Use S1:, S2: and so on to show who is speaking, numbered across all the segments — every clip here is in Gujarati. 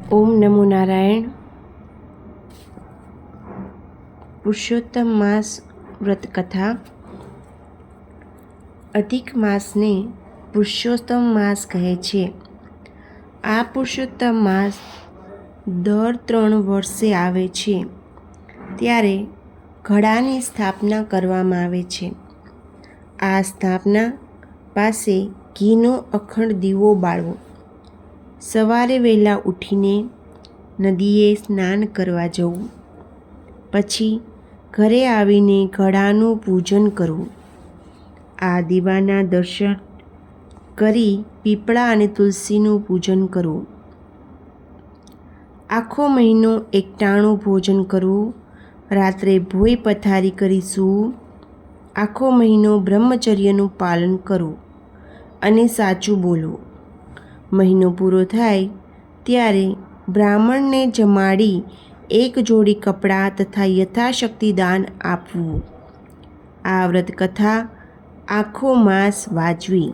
S1: ઓમ નમો નારાયણ. પુરુષોત્તમ માસ વ્રતકથા. અધિક માસને પુરુષોત્તમ માસ કહે છે. આ પુરુષોત્તમ માસ દર 3 વર્ષે આવે છે. ત્યારે ઘડાની સ્થાપના કરવામાં આવે છે. આ સ્થાપના પાસે ઘીનો અખંડ દીવો બાળવો. સવારે વહેલા ઉઠીને નદીએ સ્નાન કરવા જવું. પછી ઘરે આવીને ઘડાનું પૂજન કરવું. આ દીવાના દર્શન કરી પીપળા અને તુલસીનું પૂજન કરવું. આખો મહિનો એકટાણું ભોજન કરવું. રાત્રે ભોંય પથારી કરી સૂવું. આખો મહિનો બ્રહ્મચર્યનું પાલન કરવું અને સાચું બોલવું. મહિનો પૂરો થાય ત્યારે બ્રાહ્મણને જમાડી એક જોડી કપડાં તથા યથાશક્તિ દાન આપવું. આ વ્રતકથા આખો માસ વાંચવી.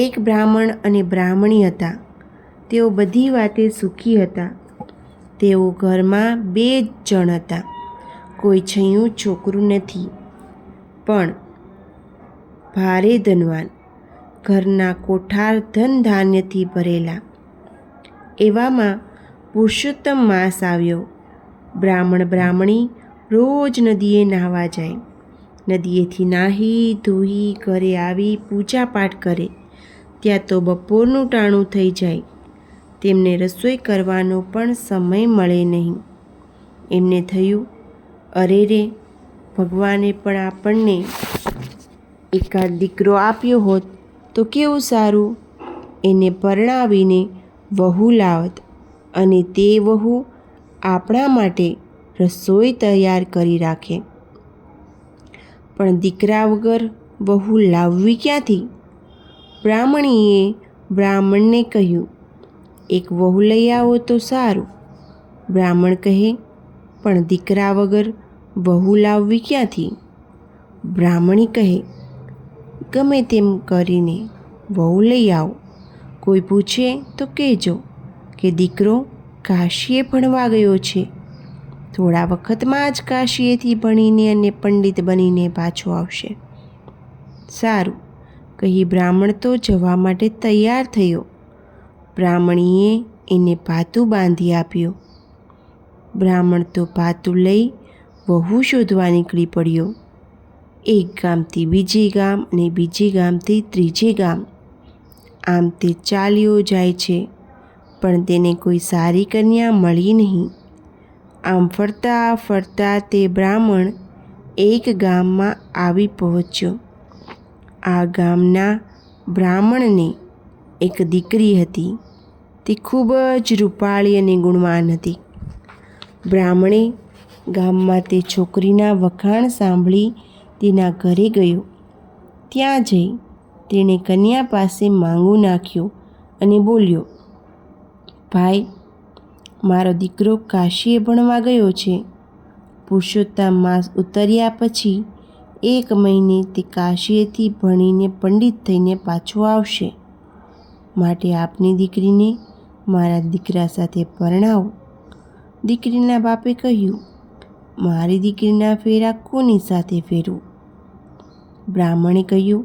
S1: એક બ્રાહ્મણ અને બ્રાહ્મણી હતા. તેઓ બધી વાતે સુખી હતા. તેઓ ઘરમાં 2 જણ હતા. કોઈ છૈયું છોકરું નથી, પણ ભારે ધનવાન. ઘરના કોઠાર ધન ધાન્યથી ભરેલા. એવામાં પુરુષોત્તમ માસ આવ્યો. બ્રાહ્મણ બ્રાહ્મણી રોજ નદીએ નાહવા જાય. નદીએથી નાહી ધોઈ ઘરે આવી પૂજાપાઠ કરે ત્યાં તો બપોરનું ટાણું થઈ જાય. તેમને રસોઈ કરવાનો પણ સમય મળે નહીં. એમને થયું, અરે રે, ભગવાને પણ આપણને એકાદ દીકરો આપ્યો હોત તો કેવું સારું. એને પરણાવીને વહુ લાવત અને તે વહુ આપણા માટે રસોઈ તૈયાર કરી રાખે. પણ દીકરા વગર વહુ લાવવી ક્યાંથી? બ્રાહ્મણીએ બ્રાહ્મણને કહ્યું, એક વહુ લઈ આવો તો સારું. બ્રાહ્મણ કહે, પણ દીકરા વગર વહુ લાવવી ક્યાંથી? બ્રાહ્મણી કહે, ગમે તેમ કરીને વહુ લઈ આવો. કોઈ પૂછે તો કહેજો કે દીકરો કાશીએ ભણવા ગયો છે. થોડા વખતમાં જ કાશીએથી ભણીને અને પંડિત બનીને પાછો આવશે. સારું કહી બ્રાહ્મણ તો જવા માટે તૈયાર થયો. બ્રાહ્મણીએ એને ભાતું બાંધી આપ્યો. બ્રાહ્મણ તો ભાતું લઈ વહુ શોધવા નીકળી પડ્યો. એક ગામથી બીજે ગામ અને બીજે ગામથી ત્રીજે ગામ. આમ તે ચાલ્યો જાય છે, પણ તેને કોઈ સારી કન્યા મળી નહીં. આમ ફરતા ફરતા તે બ્રાહ્મણ એક ગામમાં આવી પહોંચ્યો. આ ગામના બ્રાહ્મણને એક દીકરી હતી. તે ખૂબ જ રૂપાળી અને ગુણવાન હતી. બ્રાહ્મણે ગામમાં તે છોકરીના વખાણ સાંભળી તેના ઘરે ગયો. ત્યાં જઈ તેણે કન્યા પાસે માંગુ નાખ્યું અને બોલ્યો, ભાઈ, મારો દીકરો કાશીએ ભણવા ગયો છે. પુરુષોત્તમ માસ ઉતર્યા પછી 1 મહિને તે કાશીએથી ભણીને પંડિત થઈને પાછો આવશે. માટે આપની દીકરીને મારા દીકરા સાથે પરણાવો. દીકરીના બાપે કહ્યું, મારી દીકરીના ફેરા કોની સાથે ફેરવું? બ્રાહ્મણે કહ્યું,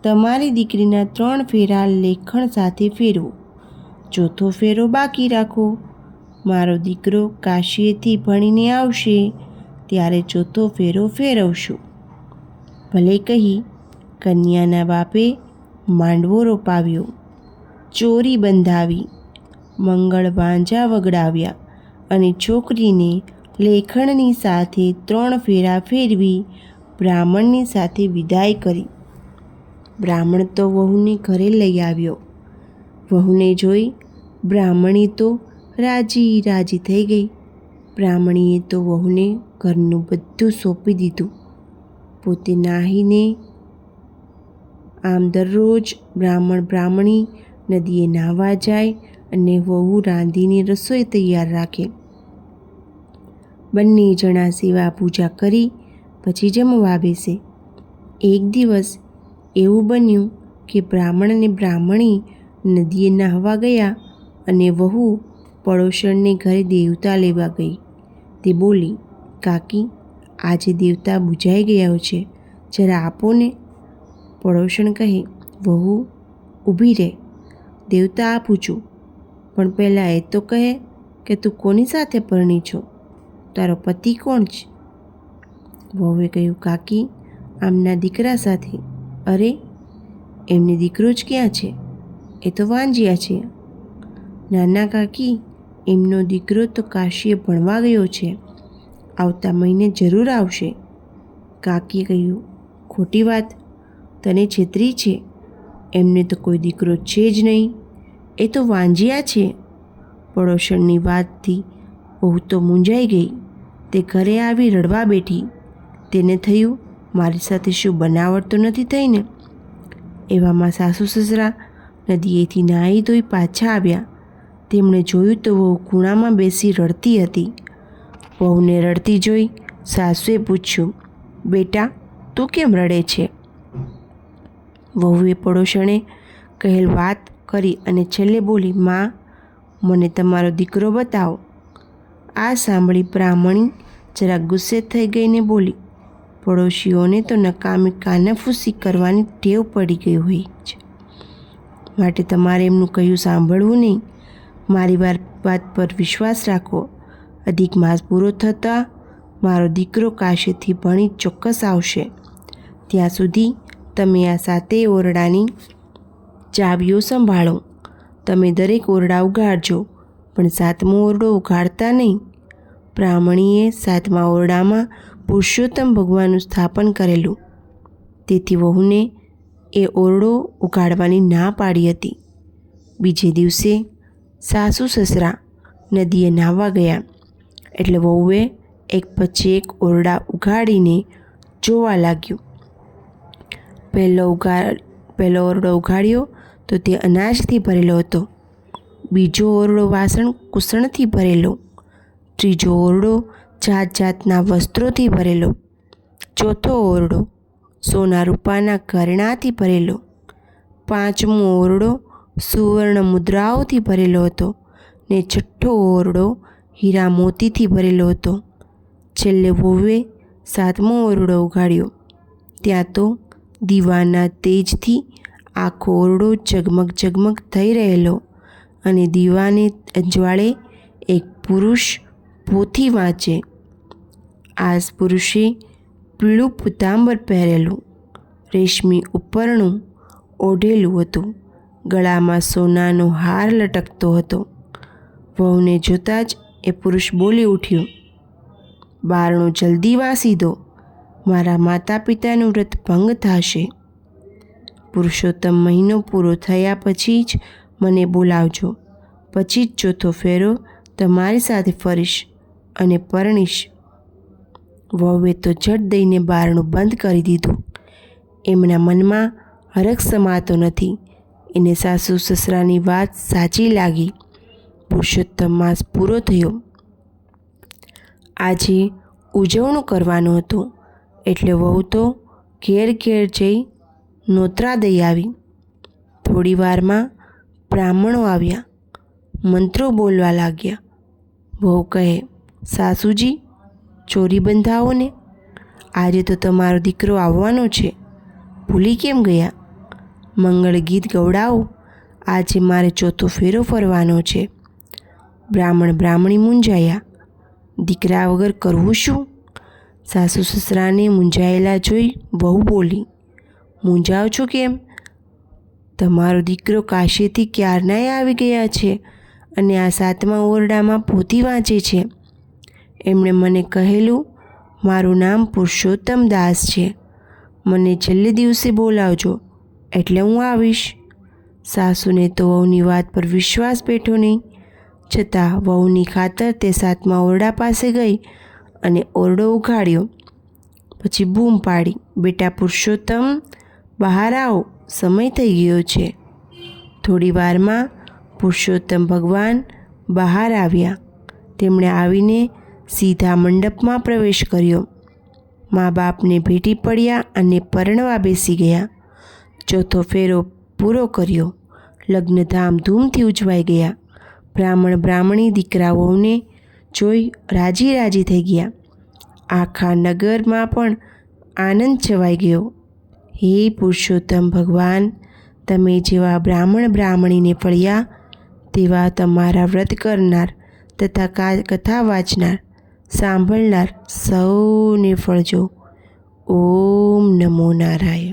S1: તમારી દીકરીના 3 ફેરા લેખણ સાથે ફેરવો. 4થો ફેરો બાકી રાખો. મારો દીકરો કાશીએથી ભણીને આવશે ત્યારે 4થો ફેરો ફેરવશું. ભલે કહી કન્યાના બાપે માંડવો રોપાવ્યો, ચોરી બંધાવી, મંગળ વાંઝા વગડાવ્યા અને છોકરીને લેખણની સાથે 3 ફેરા ફેરવી બ્રાહ્મણની સાથે વિદાય કરી. બ્રાહ્મણ તો વહુને ઘરે લઈ આવ્યો. વહુને જોઈ બ્રાહ્મણી તો રાજી રાજી થઈ ગઈ. બ્રાહ્મણીએ તો વહુને ઘરનું બધું સોંપી દીધું. પોતે નાહીને આમ દરરોજ બ્રાહ્મણ બ્રાહ્મણી નદીએ નાહવા જાય અને વહુ રાંધીને રસોઈ તૈયાર રાખે. બંને જણા સેવા પૂજા કરી પછી જમવા બેસે. એક દિવસ એવું બન્યું કે બ્રાહ્મણ અને બ્રાહ્મણી નદીએ નાહવા ગયા અને વહુ પડોશણને ઘરે દેવતા લેવા ગઈ. તે બોલી, કાકી, આજે દેવતા બુઝાઈ ગયા છે, જરા આપો ને. પડોશણ કહે, વહુ ઊભી રહે, દેવતા આપું છું, પણ પહેલાં એ તો કહે કે તું કોની સાથે પરણી છો, તારો પતિ કોણ છે? વહુએ કહ્યું, કાકી, આમના દીકરા સાથે. અરે, એમને દીકરો જ ક્યાં છે? એ તો વાંજ્યા છે. નાના કાકી, એમનો દીકરો તો કાશીએ ભણવા ગયો છે, આવતા મહિને જરૂર આવશે. કાકીએ કહ્યું, ખોટી વાત, તને છેતરી છે, એમને તો કોઈ દીકરો છે જ નહીં, એ તો વાંજ્યા છે. પડોશણની વાતથી વહુ તો મૂંઝાઈ ગઈ. તે ઘરે આવી રડવા બેઠી. તેને થયું, મારી સાથે શું બનાવટ તો નથી થઈ ને? એવામાં સાસુ સસરા નદીએથી નાહી ધોઈ પાછા આવ્યા. તેમણે જોયું તો વહુ ખૂણામાં બેસી રડતી હતી. વહુને રડતી જોઈ સાસુએ પૂછ્યું, બેટા, તું કેમ રડે છે? વહુએ પડોશણે કહેલ વાત કરી અને છેલ્લે બોલી, માં, મને તમારો દીકરો બતાવો. આ સાંભળી બ્રાહ્મણી જરા ગુસ્સે થઈ ગઈને બોલી, પડોશીઓને તો નકામી કાનાફૂસી કરવાની ટેવ પડી ગઈ હોય છે, માટે તમારે એમનું કહ્યું સાંભળવું નહીં. મારી વાત પર વિશ્વાસ રાખો. અધિક માસ પૂરો થતાં મારો દીકરો કાશીથી ભણી ચોક્કસ આવશે. ત્યાં સુધી તમે આ 7 ઓરડાની ચાવીઓ સંભાળો. તમે દરેક ઓરડા ઉગાડજો, પણ 7મો ઓરડો ઉગાડતા નહીં. બ્રાહ્મણીએ 7મા ઓરડામાં પુરુષોત્તમ ભગવાનનું સ્થાપન કરેલું, તેથી વહુને એ ઓરડો ઉગાડવાની ના પાડી હતી. બીજે દિવસે સાસુ સસરા નદીએ નાહવા ગયા, એટલે વહુએ એક પછી એક ઓરડા ઉગાડીને જોવા લાગ્યું. પહેલો ઓરડો ઉગાડ્યો તો તે અનાજથી ભરેલો હતો. બીજો ઓરડો વાસણ કૂસણથી ભરેલો. ત્રીજો ઓરડો જાત જાતના વસ્ત્રોથી ભરેલો. ચોથો ઓરડો સોના રૂપાના ઘરેણાંથી ભરેલો. 5મો ઓરડો સુવર્ણ મુદ્રાઓથી ભરેલો હતો ને 6ઠ્ઠો ઓરડો હીરા મોતીથી ભરેલો હતો. છેલ્લે વહુએ 7મો ઓરડો ઉગાડ્યો. ત્યાં તો દીવાના તેજથી આખો ઓરડો ઝગમગ ઝગમગ થઈ રહેલો, અને દીવાને અજવાળે એક પુરુષ પોથી વાંચે. આ પુરુષે પીળું પીતાંબર પહેરેલું, રેશમી ઉપરણું ઓઢેલું હતું. ગળામાં સોનાનો હાર લટકતો હતો. વહુને જોતાં જ એ પુરુષ બોલી ઉઠ્યો, બારણું જલ્દી વાસી દો, મારા માતા પિતાનું વ્રત ભંગ થશે. પુરુષોત્તમ મહિનો પૂરો થયા પછી જ મને બોલાવજો, પછી જ ચોથો ફેરો તમારી સાથે ફરીશ અને પરણીશ. વહુએ તો ઝટ દઈને બારણું બંધ કરી દીધું. એમના મનમાં હરખ સમાતો નથી. એને સાસુ સસરાની વાત સાચી લાગી. પુરુષોત્તમ માસ પૂરો થયો. આજે ઉજવણું કરવાનું હતું, એટલે વહુ તો ઘેર ઘેર જઈ નોતરા દઈ આવી. થોડી વારમાં બ્રાહ્મણો આવ્યા, મંત્રો બોલવા લાગ્યા. વહુ કહે, સાસુજી, ચોરી બંધાવો ને, આજે તો તમારો દીકરો આવવાનો છે, ભૂલી કેમ ગયા? મંગળ ગીત ગવડાવો, આજે મારે ચોથો ફેરો ફરવાનો છે. બ્રાહ્મણી મૂંઝાયા. દીકરા વગર કરવું શું? સાસુ સસરાને મૂંઝાયેલા જોઈ વહુ બોલી, મૂંઝાવ છો કેમ? તમારો દીકરો કાશીથી ક્યારનાય આવી ગયા છે અને આ 7મા ઓરડામાં પોથી વાંચે છે. એમણે મને કહેલું, મારું નામ પુરુષોત્તમ દાસ છે, મને છેલ્લે દિવસે બોલાવજો, એટલે હું આવીશ. સાસુને તો વહુની વાત પર વિશ્વાસ બેઠો નહીં, છતાં વહુની ખાતર તે 7મા ઓરડા પાસે ગઈ અને ઓરડો ઉઘાડ્યો. પછી બૂમ પાડી, બેટા પુરુષોત્તમ, બહાર આવો, સમય થઈ ગયો છે. થોડી વારમાં પુરુષોત્તમ ભગવાન બહાર આવ્યા. તેમણે આવીને સીધા મંડપમાં પ્રવેશ કર્યો. મા બાપને ભેટી પડ્યા અને પરણવા બેસી ગયા. ચોથો ફેરો પૂરો કર્યો. લગ્ન ધામધૂમથી ઉજવાઈ ગયા. બ્રાહ્મણ બ્રાહ્મણી દીકરાઓને જોઈ રાજી રાજી થઈ ગયા. આખા નગરમાં પણ આનંદ છવાઈ ગયો. હે પુરુષોત્તમ ભગવાન, તમે જેવા બ્રાહ્મણ બ્રાહ્મણીને ફળ્યા તેવા તમારા વ્રત કરનાર તથા કથા વાંચનાર સાંભળનાર સૌને ફળજો. ઓમ નમો નારાયણ.